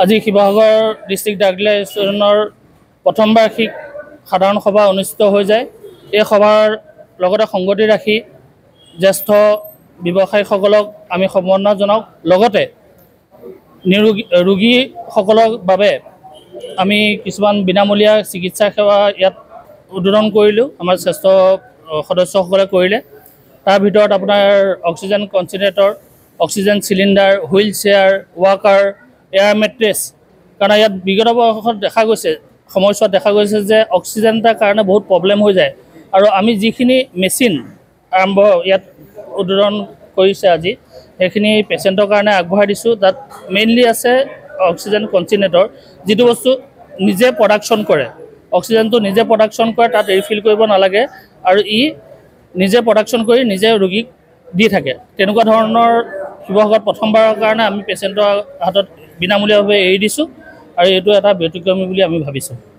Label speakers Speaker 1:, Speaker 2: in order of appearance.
Speaker 1: আজি Sivasagar district drug dealer এছ'চিয়েশ্যনৰ প্ৰথম বাৰ্ষিক সাধাৰণ সভা অনুষ্ঠিত হৈ যায়। এই সভাৰ লগতে সংগতি ৰাখি জ্যেষ্ঠ ব্যৱসায়ীসকলক আমি সম্বৰ্ধনা জনাওঁ। লগতে ৰোগীসকলৰ বাবে আমি কিছুমান বিনামূলীয়া চিকিৎসা সেৱা ইয়াত উদ্বোধন কৰিলোঁ, আমাৰ শ্ৰেষ্ঠ সদস্যসকলে কৰিলে। তাৰ ভিতৰত আপোনাৰ oxygen concentrator, oxygen cylinder, wheelchair, walker, air mattress. কাৰণ ইয়াত বিগত বৰ্ষত দেখা গৈছে, সময়ছোৱাত দেখা গৈছে যে অক্সিজেন এটাৰ কাৰণে বহুত প্ৰব্লেম হৈ যায়। আৰু আমি যিখিনি মেচিন ইয়াত উদ্বোধন কৰিছে আজি, সেইখিনি পেচেণ্টৰ কাৰণে আগবঢ়াই দিছোঁ। তাত মেইনলি আছে অক্সিজেন কনচেণ্ট্ৰেটৰ, যিটো বস্তু নিজে প্ৰডাকশ্যন কৰে, অক্সিজেনটো নিজে প্ৰডাকশ্যন কৰে, তাত ৰিফিল কৰিব নালাগে আৰু নিজে প্ৰডাকশ্যন কৰি নিজে ৰোগীক দি থাকে। তেনেকুৱা ধৰণৰ শিৱসাগৰত প্ৰথমবাৰৰ কাৰণে আমি পেচেণ্টৰ হাতত বিনামূলীয়াভাৱে এৰি দিছোঁ আৰু এইটো এটা ব্যতিক্ৰমী বুলি আমি ভাবিছোঁ।